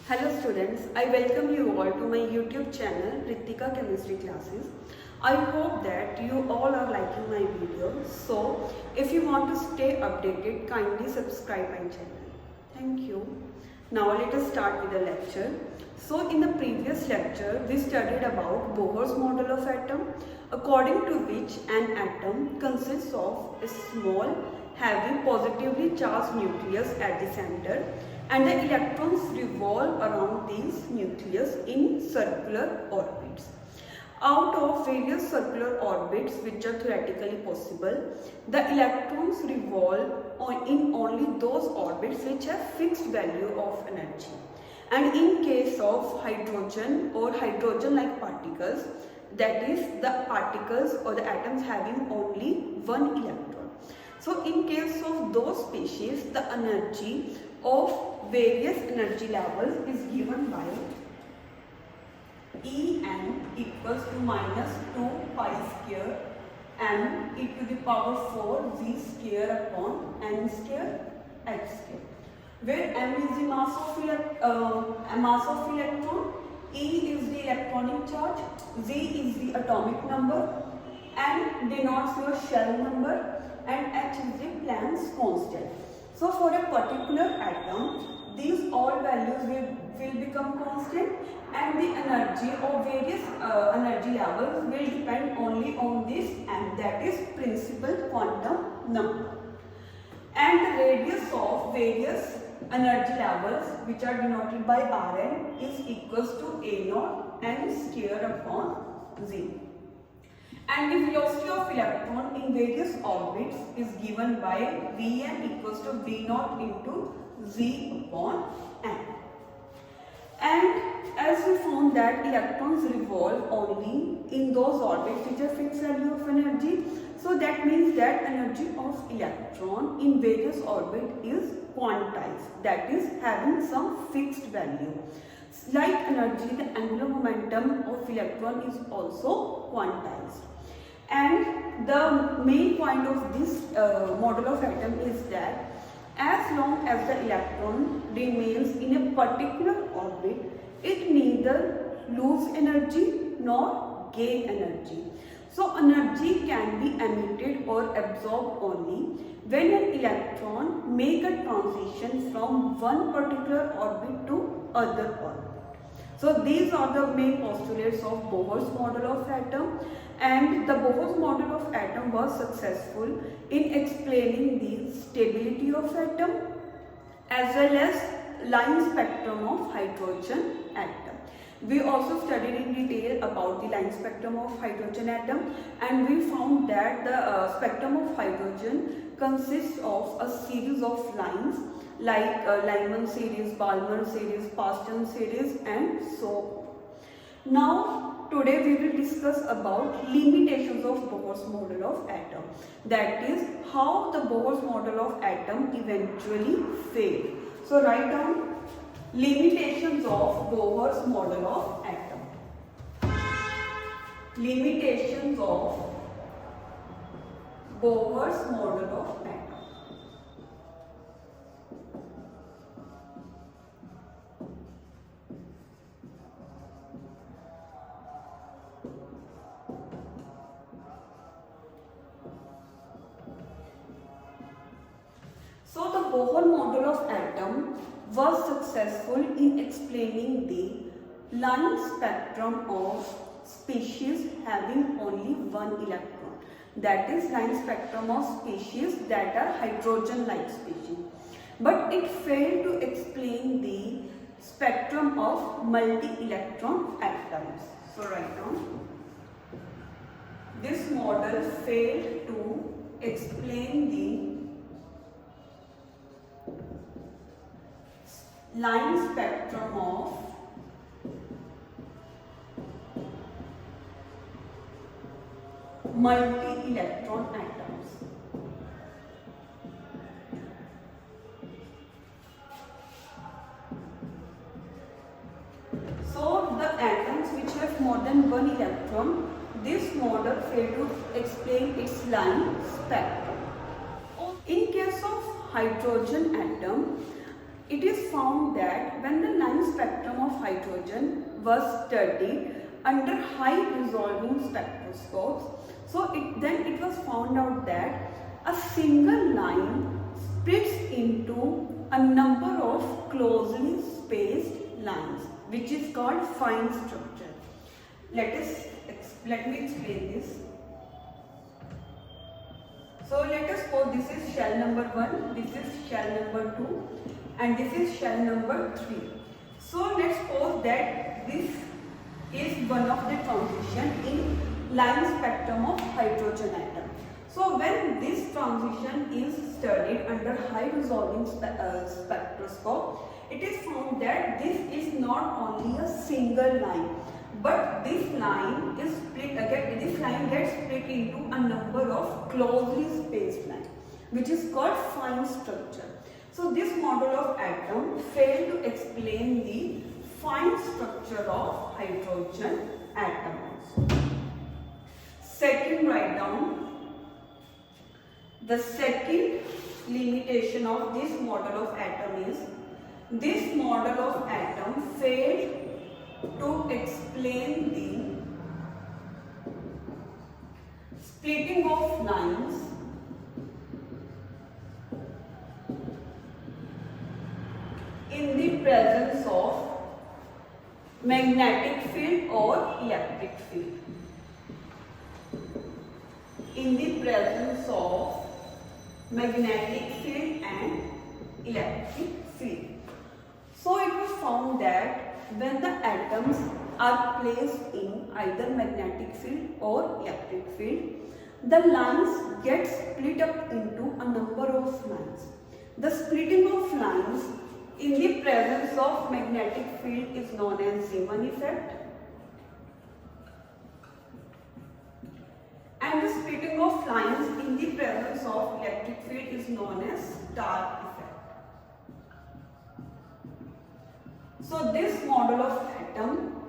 Hello students, I welcome you all to my YouTube channel Ritika Chemistry Classes. I hope that you all are liking my videos. So if you want to stay updated, kindly subscribe my channel. Thank you. Now let us start with the lecture. So in the previous lecture, we studied about Bohr's model of atom, according to which an atom consists of a small, heavy, positively charged nucleus at the center, and the electrons revolve around this nucleus in circular orbits. Out of various circular orbits which are theoretically possible, the electrons revolve in only those orbits which have fixed value of energy. And in case of hydrogen or hydrogen-like particles, that is the particles or the atoms having only one electron. So in case of those species, the energy of various energy levels is given by En equals to minus 2 pi square m e to the power 4 v square upon n square h square, where m is the mass of electron, E is the electronic charge, Z is the atomic number, N denotes your shell number, and H is the Planck's constant. So for a particular atom, these all values will become constant, and the energy of various energy levels will depend only on this, and that is principal quantum number. And the radius of various energy levels, which are denoted by Rn, is equals to A0 n square upon Z. And the velocity of electron in various orbits is given by Vn equals to V0 into Z upon n. And as we found that electrons revolve only in those orbits which are fixed value of energy, so that means that energy of electron in various orbits is quantized, that is having some fixed value. Like energy, the angular momentum of electron is also quantized. And the main point of this model of atom is that as long as the electron remains in a particular orbit, it neither lose energy nor gain energy. So energy can be emitted or absorbed only when an electron make a transition from one particular orbit to other orbit. So these are the main postulates of Bohr's model of atom, and the Bohr's model of atom was successful in explaining the stability of atom as well as line spectrum of hydrogen atom. We also studied in detail about the line spectrum of hydrogen atom, and we found that the spectrum of hydrogen consists of a series of lines like Lyman series, Balmer series, Paston series, and so on. Now today we will discuss about limitations of Bohr's model of atom, that is how the Bohr's model of atom eventually failed. So write down limitations of Bohr's model of atom. Limitations of Bohr's model of atom. So the Bohr model of atom was successful in explaining the line spectrum of species having only one electron, that is line spectrum of species that are hydrogen-like species. But it failed to explain the spectrum of multi-electron atoms. So write down, this model failed to explain the line spectrum of multi-electron atoms. So the atoms which have more than one electron, this model failed to explain its line spectrum. In case of hydrogen atom, it is found that when the line spectrum of hydrogen was studied under high resolving spectroscopes, then it was found out that a single line splits into a number of closely spaced lines, which is called fine structure. Let me explain this. So let us suppose this is shell number 1, this is shell number 2, and this is shell number 3. So let's suppose that this is one of the transition in line spectrum of hydrogen atom. So when this transition is studied under high resolving spectroscope, it is found that this is not only a single line, but this line is split again. This line gets split into a number of closely spaced lines, which is called fine structure. So this model of atom failed to explain the fine structure of hydrogen atom also. Second, write down. The second limitation of this model of atom is this model of atom failed to explain the splitting of lines in the presence of magnetic field or electric field. In the presence of magnetic field and electric field. So it was found that when the atoms are placed in either magnetic field or electric field, the lines get split up into a number of lines. The splitting of lines in the presence of magnetic field is known as Zeeman effect, and the splitting of lines in the presence of electric field is known as Stark effect. So this model of atom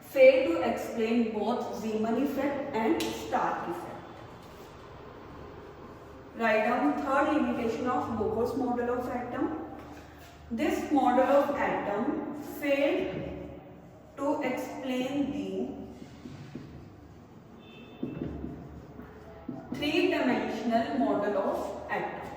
failed to explain both Zeeman effect and Stark effect. Write down third limitation of Bohr's model of atom. This model of atom failed to explain the three-dimensional model of atom.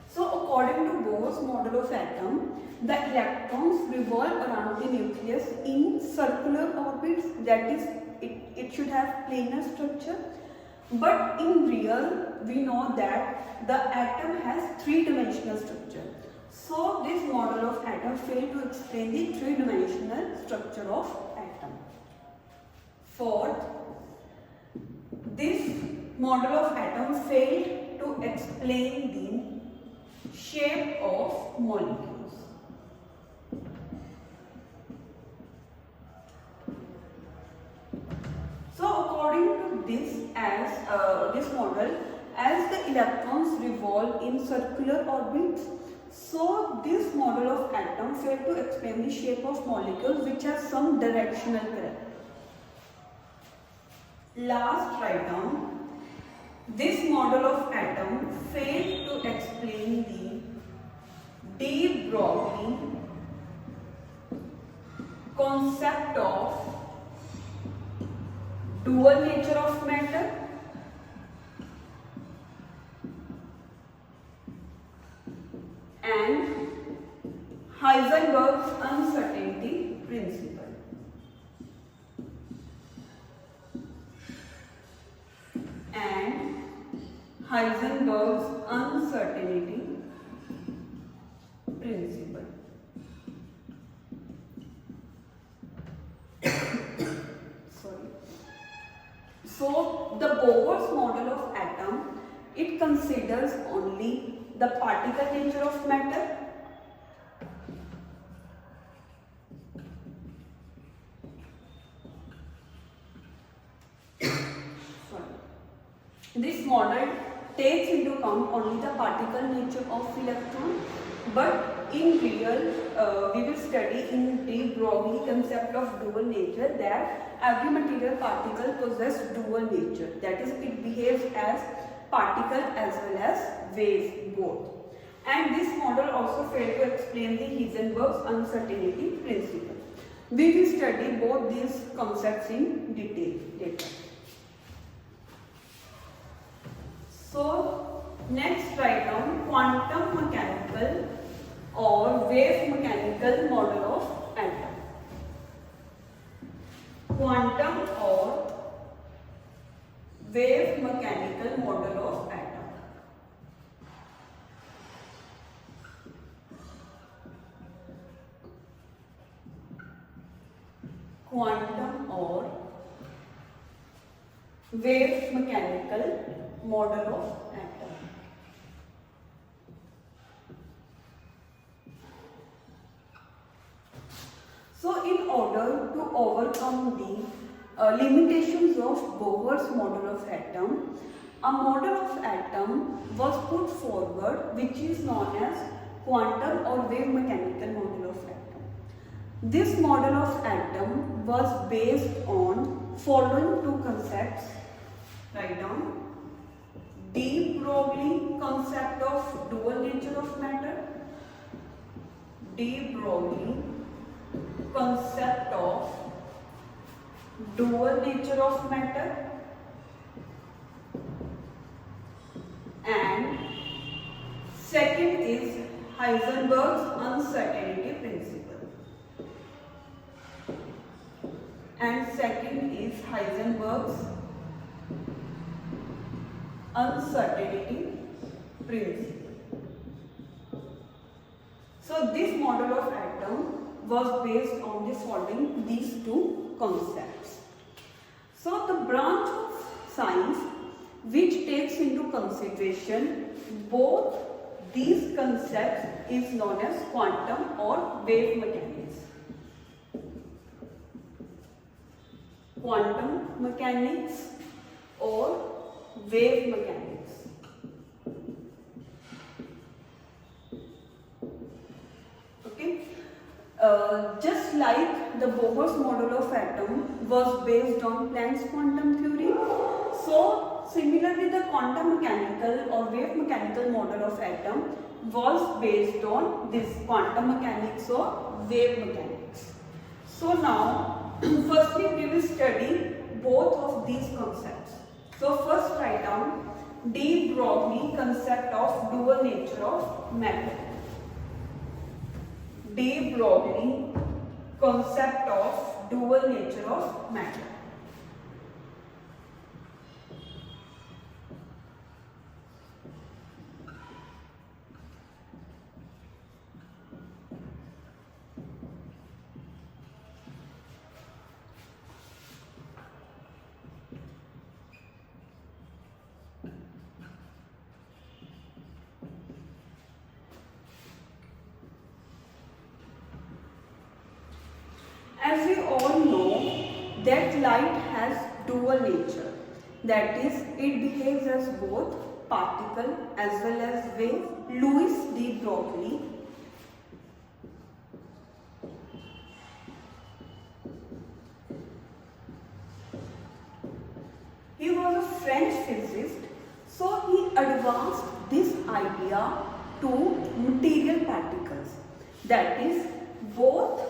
So according to Bohr's model of atom, the electrons revolve around the nucleus in circular orbits, that is, it should have planar structure. But in real, we know that the atom has three-dimensional structure. So this model of atom failed to explain the three-dimensional structure of atom. Fourth, this model of atom failed to explain the shape of molecules. So according to this model, as the electrons revolve in circular orbits, so this model of atom failed to explain the shape of molecules which has some directional character. Last, write down, this model of atom failed to explain the deBroglie concept of dual nature of matter and Heisenberg's uncertainty principle. And Heisenberg's uncertainty principle. So the Bohr's model of atom, it considers only the particle nature of matter This model takes into account only the particle nature of electron, but in real, we will study in deBroglie concept of dual nature, that every material particle possesses dual nature. That is, it behaves as particle as well as wave both. And this model also failed to explain the Heisenberg's uncertainty principle. We will study both these concepts in detail later. So, next write down quantum mechanical or wave mechanical model of atom. Quantum or wave mechanical model of atom. Quantum or wave mechanical model of atom. So, in order to overcome the limitations of Bohr's model of atom, a model of atom was put forward which is known as quantum or wave mechanical model of atom. This model of atom was based on following two concepts. Write down: deBroglie concept of dual nature of matter, deBroglie concept of dual nature of matter, and second is Heisenberg's uncertainty principle. And second is Heisenberg's uncertainty principle. So this model of atom was based on the following these two concepts. So the branch of science which takes into consideration both these concepts is known as quantum or wave mechanics. Quantum mechanics or wave mechanics. Okay. Just like the Bohr's model of atom was based on Planck's quantum theory, so similarly the quantum mechanical or wave mechanical model of atom was based on this quantum mechanics or wave mechanics. So now firstly we will study both of these concepts. So first write down deBroglie concept of dual nature of matter. deBroglie concept of dual nature of matter. As we all know that light has dual nature, that is, it behaves as both particle as well as wave. Louis deBroglie he was a French physicist, so he advanced this idea to material particles, that is, both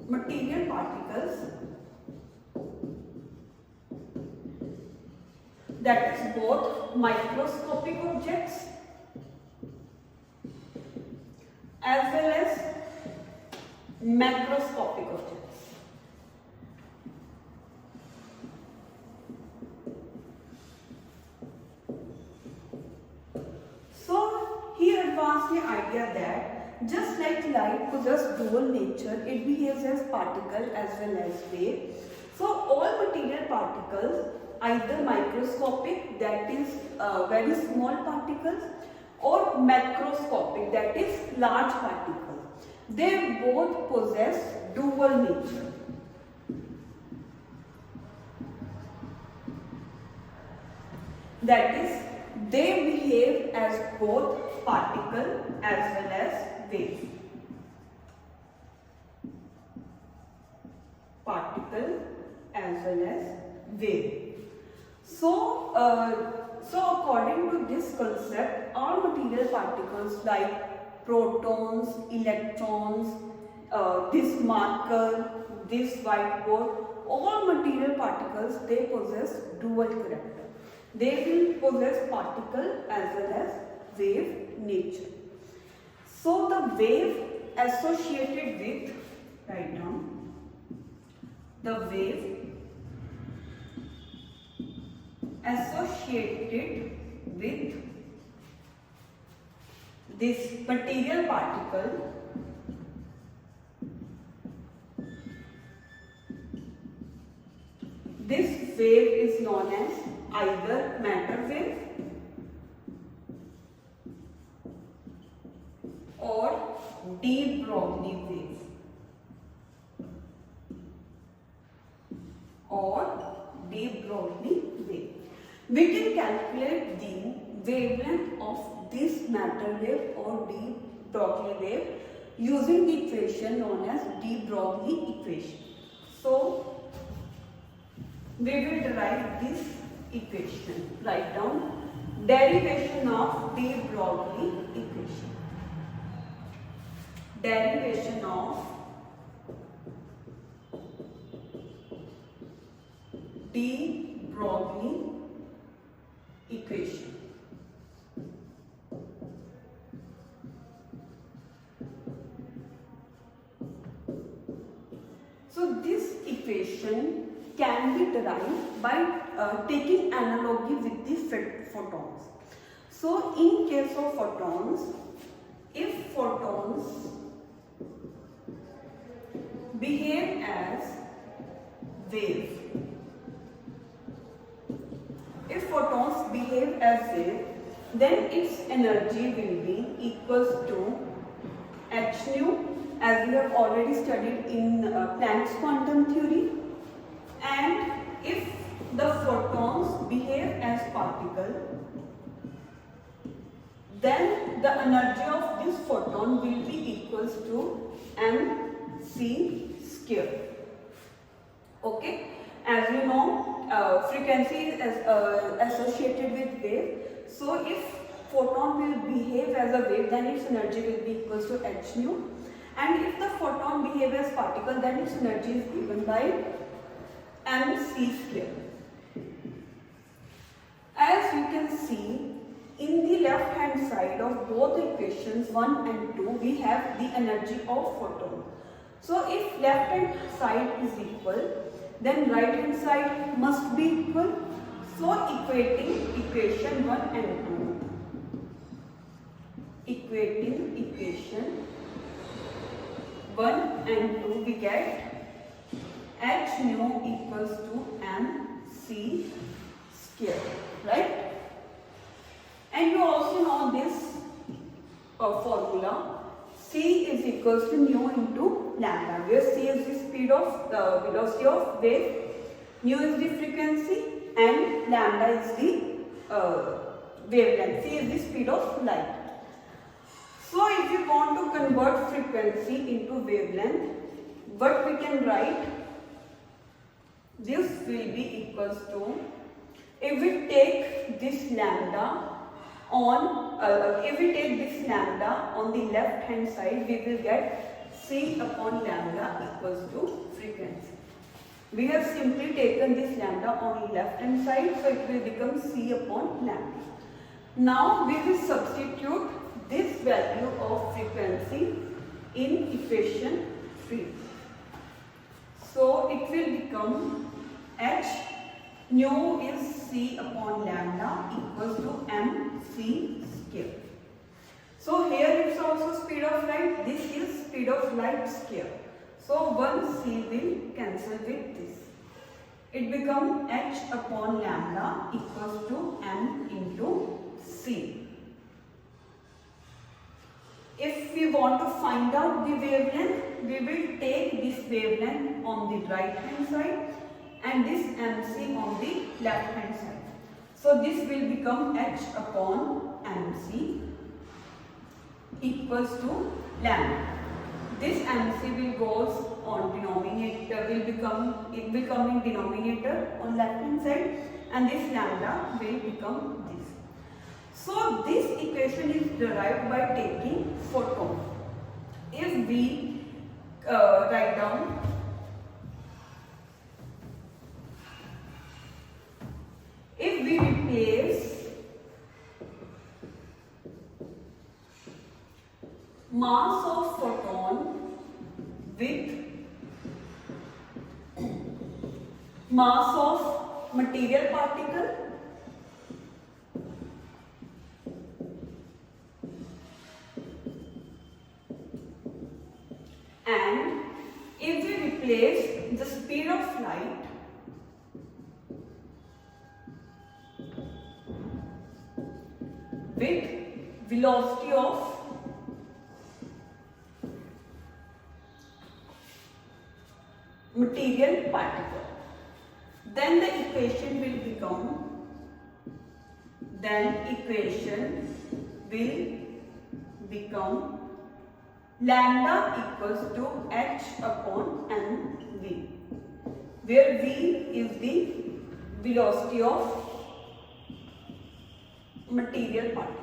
material particles, that is both microscopic objects as well as macroscopic objects. So he advanced the idea that just like light possesses dual nature, it behaves as particle as well as wave. So all material particles, either microscopic, that is very small particles, or macroscopic, that is large particles, they both possess dual nature. That is, they behave as both particle as well as wave. Particle as well as wave. So according to this concept, all material particles like protons, electrons, this marker, this whiteboard, all material particles, they possess dual character. They will possess particle as well as wave nature. So the wave associated with, write down, the wave associated with this material particle this wave is known as either matter wave or deBroglie wave or deBroglie wave. We can calculate the wavelength of this matter wave or deBroglie wave using the equation known as deBroglie equation. So we will derive this equation. Write down derivation of deBroglie equation. Derivation of deBroglie equation. So this equation can be derived by taking analogy with the photons. So in case of photons, if photons behave as wave, then its energy will be equals to h nu, as we have already studied in Planck's quantum theory. And if the photons behave as particle, then the energy of this photon will be equals to mc square. Okay, as you know, frequency is associated with wave. So if photon will behave as a wave, then its energy will be equals to h nu, and if the photon behave as particle, then its energy is given by mc square. As you can see, in the left hand side of both equations 1 and 2, we have the energy of photon. So if left hand side is equal, then right hand side must be equal. So equating equation 1 and 2, equating equation 1 and 2, we get h nu equals to mc square, right? And you also know this formula, c is equals to nu into lambda, where c is the speed of the velocity of wave, nu is the frequency, and lambda is the wavelength, c is the speed of light. So if you want to convert frequency into wavelength, what we can write, this will be equals to, if we take this lambda on the left hand side, we will get c upon lambda equals to frequency. We have simply taken this lambda on left hand side, so it will become c upon lambda. Now we will substitute this value of frequency in equation 3. So it will become h nu is c upon lambda equals to mc square. So here it's also speed of light, this is speed of light square. So one c will cancel with this. It becomes h upon lambda equals to m into c. If we want to find out the wavelength, we will take this wavelength on the right hand side and this mc on the left hand side. So this will become h upon mc equals to lambda. This mc will goes on denominator, it will come in denominator on left hand side, and this lambda will become this. So this equation is derived by taking photon. If we write down if we replace mass of photon with mass of material particle, and if we replace the speed of light with velocity of material particle, then the equation will become lambda equals to h upon mv, where v is the velocity of material particle.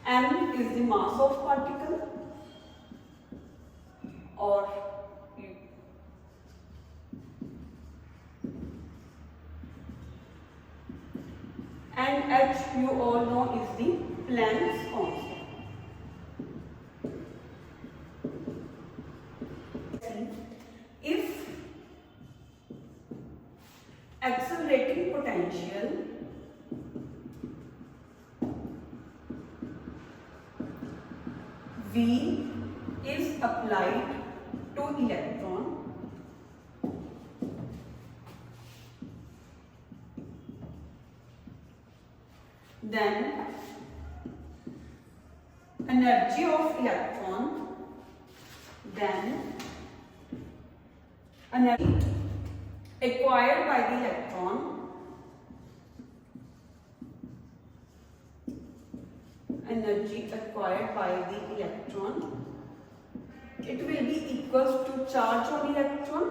M is the mass of particle, or and h you all know is the Planck's constant. If accelerating potential V is applied to electron, then energy of electron, energy acquired by the electron it will be equals to charge on electron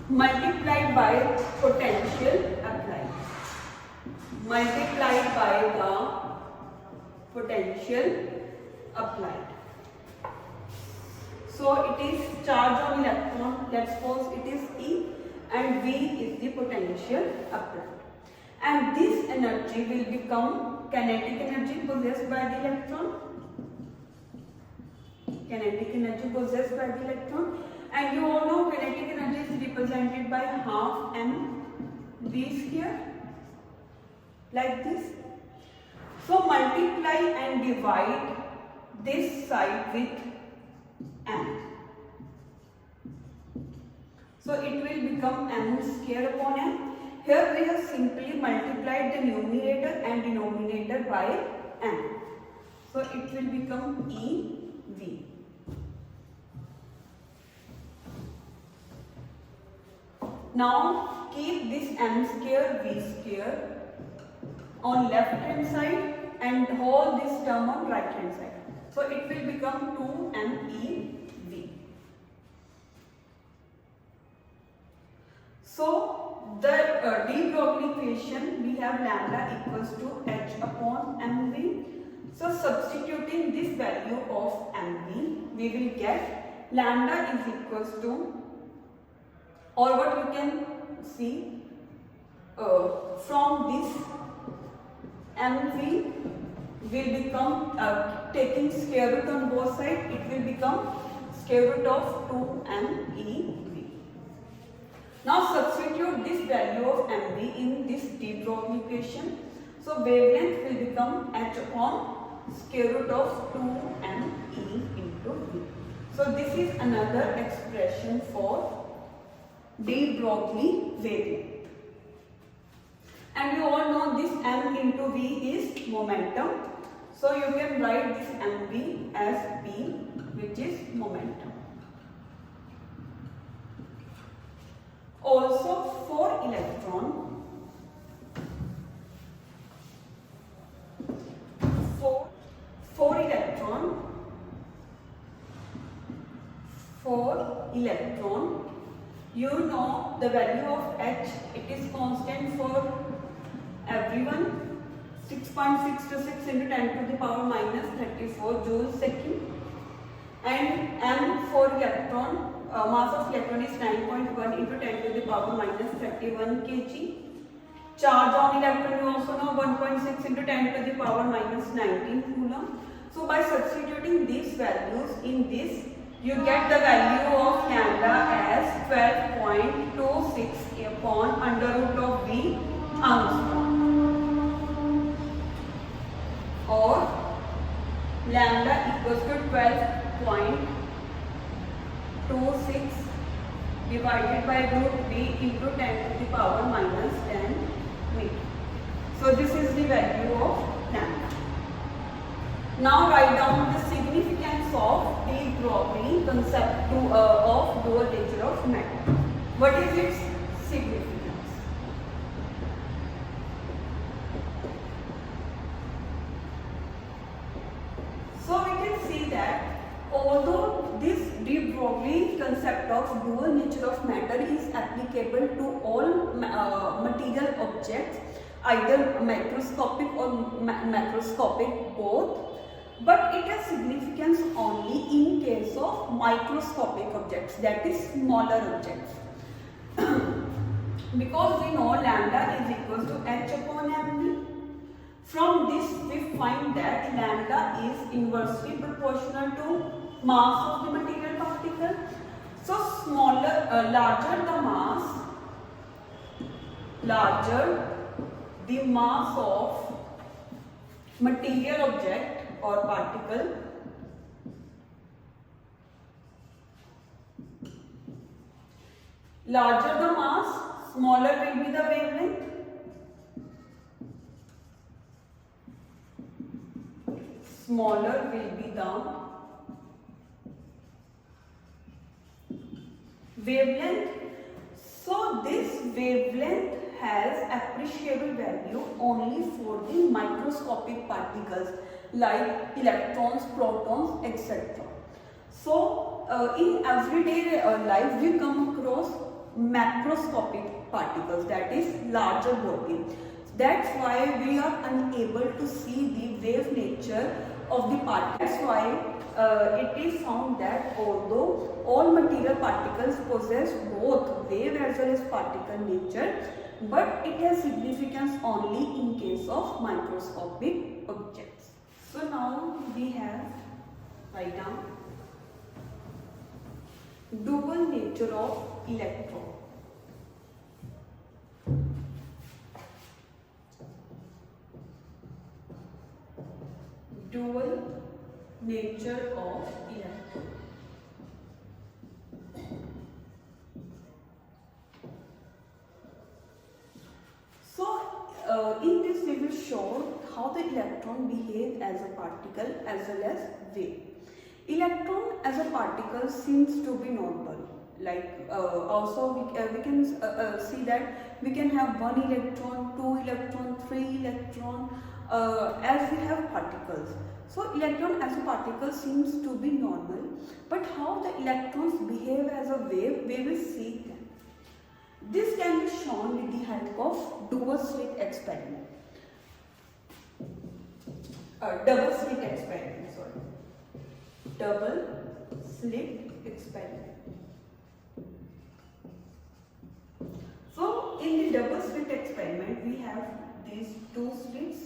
multiplied by potential applied multiplied by the potential applied. So it is charge on electron, let's suppose it is E, and V is the potential applied, and this energy will become kinetic energy possessed by the electron, and you all know kinetic energy is represented by half mv square, like this. So multiply and divide this side with m, so it will become m square upon m. Here we have simply multiplied the numerator and denominator by m, so it will become EV. Now keep this m square v square on left hand side and hold this term on right hand side, so it will become 2meV. So the deBroglie equation, we have lambda equals to h upon mv. So substituting this value of mv, we will get lambda is equals to, or what you can see from this mv will become taking square root on both sides, it will become square root of 2meV. Now substitute this value of mv in this deBroglie equation. So wavelength will become h upon square root of 2me into v. So this is another expression for deBroglie wavelength. And you all know this m into v is momentum. So you can write this mv as b, which is momentum. Also for electron, for electron, you know the value of H, it is constant for everyone, 6.626 into 10 to the power minus 34 joules second. And M for electron, mass of electron is 9.1 into 10 to the power minus 31 kg. Charge on electron you also know 1.6 into 10 to the power minus 19 coulomb. So by substituting these values in this, you get the value of lambda as 12.26 upon under root of V angstrom, or lambda equals to 12.26 divided by root V into 10 to the power minus 10 meter. So this is the value of lambda. Now write down the significance of deBroglie concept of dual nature of matter. What is its significance? So we can see that although this deBroglie concept of dual nature of matter is applicable to all material objects, either microscopic or macroscopic both, but it has significance only in case of microscopic objects, that is smaller objects. Because we know lambda is equal to h upon mv. From this we find that lambda is inversely proportional to mass of the material particle. So larger the mass of material object or particle, larger the mass, smaller will be the wavelength. Smaller will be the wavelength. So this wavelength has appreciable value only for the microscopic particles like electrons, protons, etc. So in everyday life we come across macroscopic particles, that is larger body. That's why we are unable to see the wave nature of the particle. That's why it is found that although all material particles possess both wave as well as particle nature, but it has significance only in case of microscopic objects. So now we have, write down, dual nature of electron. Dual nature of electron. So in this we will show how the electron behaves as a particle as well as wave. Electron as a particle seems to be normal. Like also we can see that we can have 1 electron, 2 electron, 3 electron as we have particles. So electron as a particle seems to be normal, but how the electrons behave as a wave, we will see that. This can be shown with the help of double slit experiment. Double slit experiment. So in the double slit experiment we have these two slits.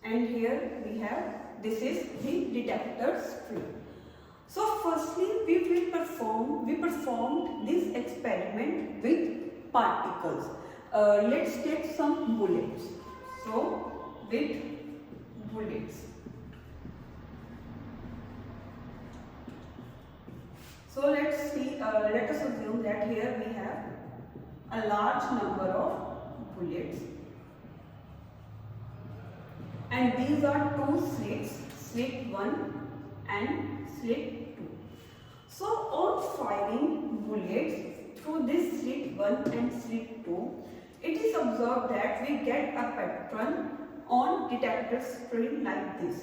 And here we have, this is the detector slit. So firstly we performed this experiment with particles. Let's take some bullets. So with bullets. So let us assume that here we have a large number of bullets, and these are two slits slit 1 and slit 2. So on firing bullets through this slit 1 and slit 2, it is observed that we get a pattern on detector screen like this.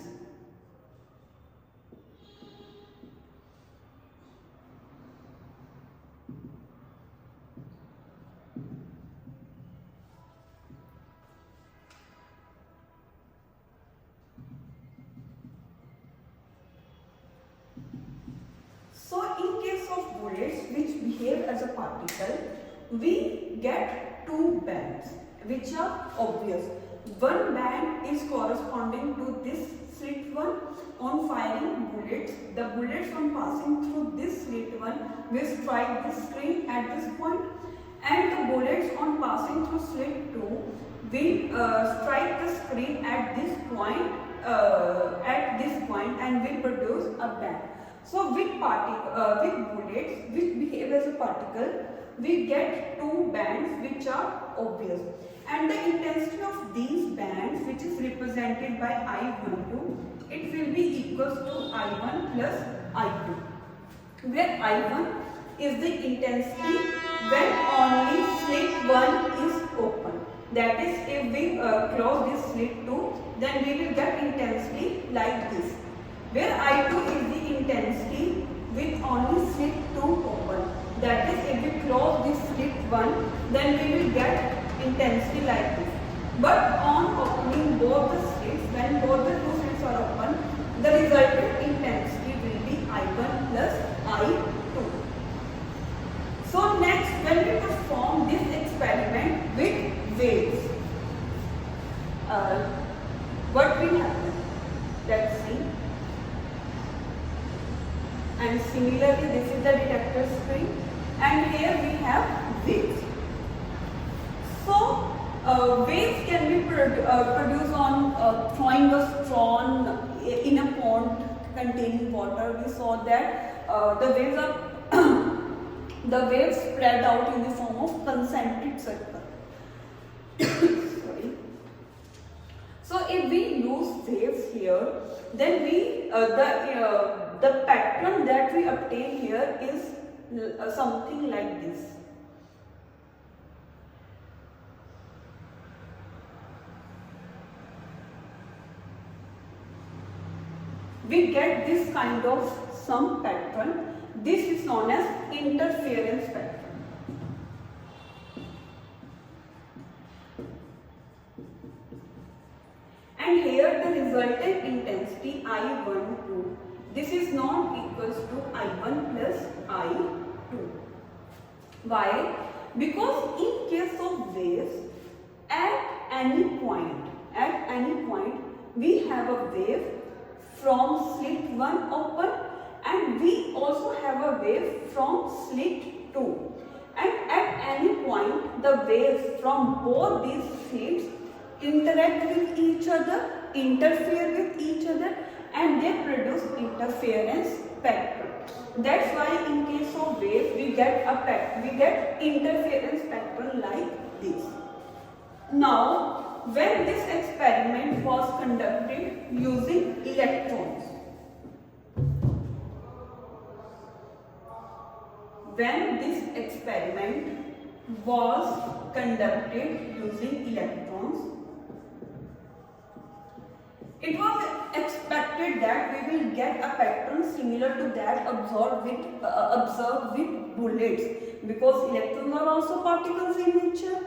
So in case of bullets which behave as a particle, we get two bands which are obvious. One band is corresponding to this slit 1. On firing bullets, the bullets on passing through this slit 1 will strike this screen at this point, and the bullets on passing through slit 2 will strike the screen at this point and will produce a band. So with bullets which behave as a particle, we get two bands which are obvious, and the intensity of these bands, which is represented by I12, it will be equals to I1 plus I2, where I1 is the intensity when only slit 1 is open. That is, if we close this slit 2, then we will get intensity like this, where I2 is the intensity with only slit 2 open. That is, if we close this slit 1, then we will get intensity like this. But on opening both the slits, when both the two slits are open, the resultant intensity will be I1 plus I2. So next, when we perform this experiment with waves, what will happen? Let's see. And similarly, this is the detector screen, and here we have waves. So waves can be produced on throwing a straw in a pond containing water. We saw that the waves spread out in the form of concentric circle. Sorry. So if we use waves here, then the pattern that we obtain here is something like this. We get this kind of some pattern. This is known as interference pattern. And here the resultant intensity I12, this is not equals to I1 plus I2. Why? Because in case of waves, at any point, we have a wave from slit 1 open, and we also have a wave from slit 2. And at any point, the waves from both these slits interact with each other, interfere with each other, and they produce interference pattern. That's why in case of waves we get interference pattern like this. Now, when this experiment was conducted using electrons, it was expected that we will get a pattern similar to that observed with bullets, because electrons are also particles in nature.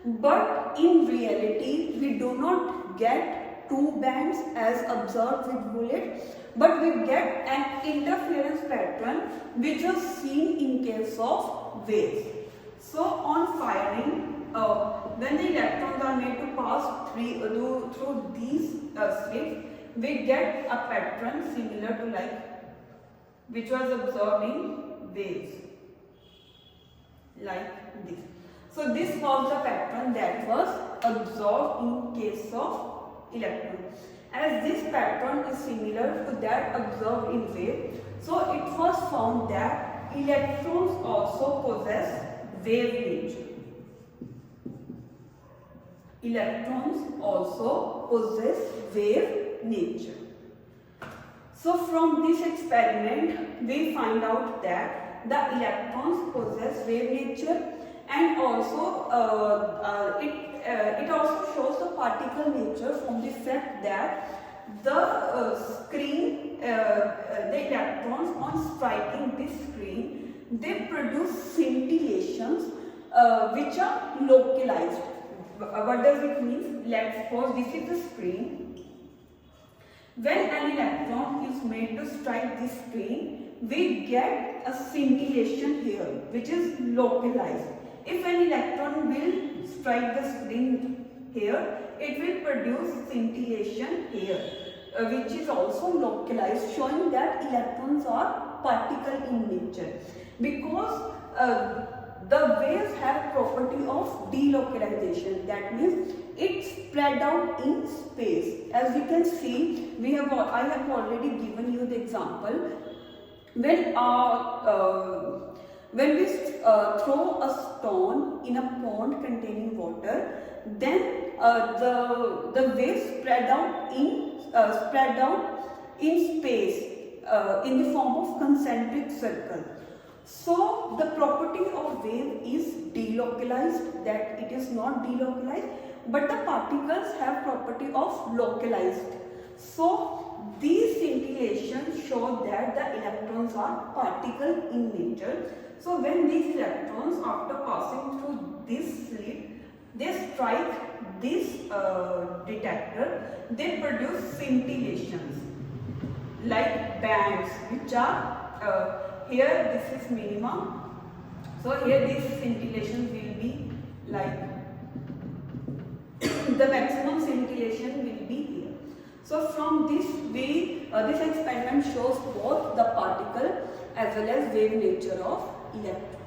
But in reality, we do not get two bands as observed with bullets, but we get an interference pattern which is seen in case of waves. So on firing, when the electrons are made to pass through these slits, we get a pattern similar to which was observed in waves, like this. So this was the pattern that was observed in case of electrons. As this pattern is similar to that observed in wave, so it was found that electrons also possess wave nature. Electrons also possess wave nature. So from this experiment, we find out that the electrons possess wave nature, and also it also shows the particle nature from the fact that the electrons on striking this screen, they produce scintillations which are localized. What does it mean? Let's suppose this is the screen. When an electron is made to strike this screen, we get a scintillation here, which is localized. If an electron will strike the screen here, it will produce scintillation here, which is also localized, showing that electrons are particle in nature. Because the waves have property of delocalization. That means it spread out in space. As you can see, I have already given you the example. When we throw a stone in a pond containing water, then the waves spread out in space in the form of concentric circle. So the property of wave is delocalized, that it is not delocalized, but the particles have property of localized. So these scintillations show that the electrons are particle in nature. So when these electrons, after passing through this slit, they strike this detector, they produce scintillations like bands, which are here this is minimum. So here these scintillations will be like the maximum scintillation will be here. So from this this experiment shows both the particle as well as wave nature of electron.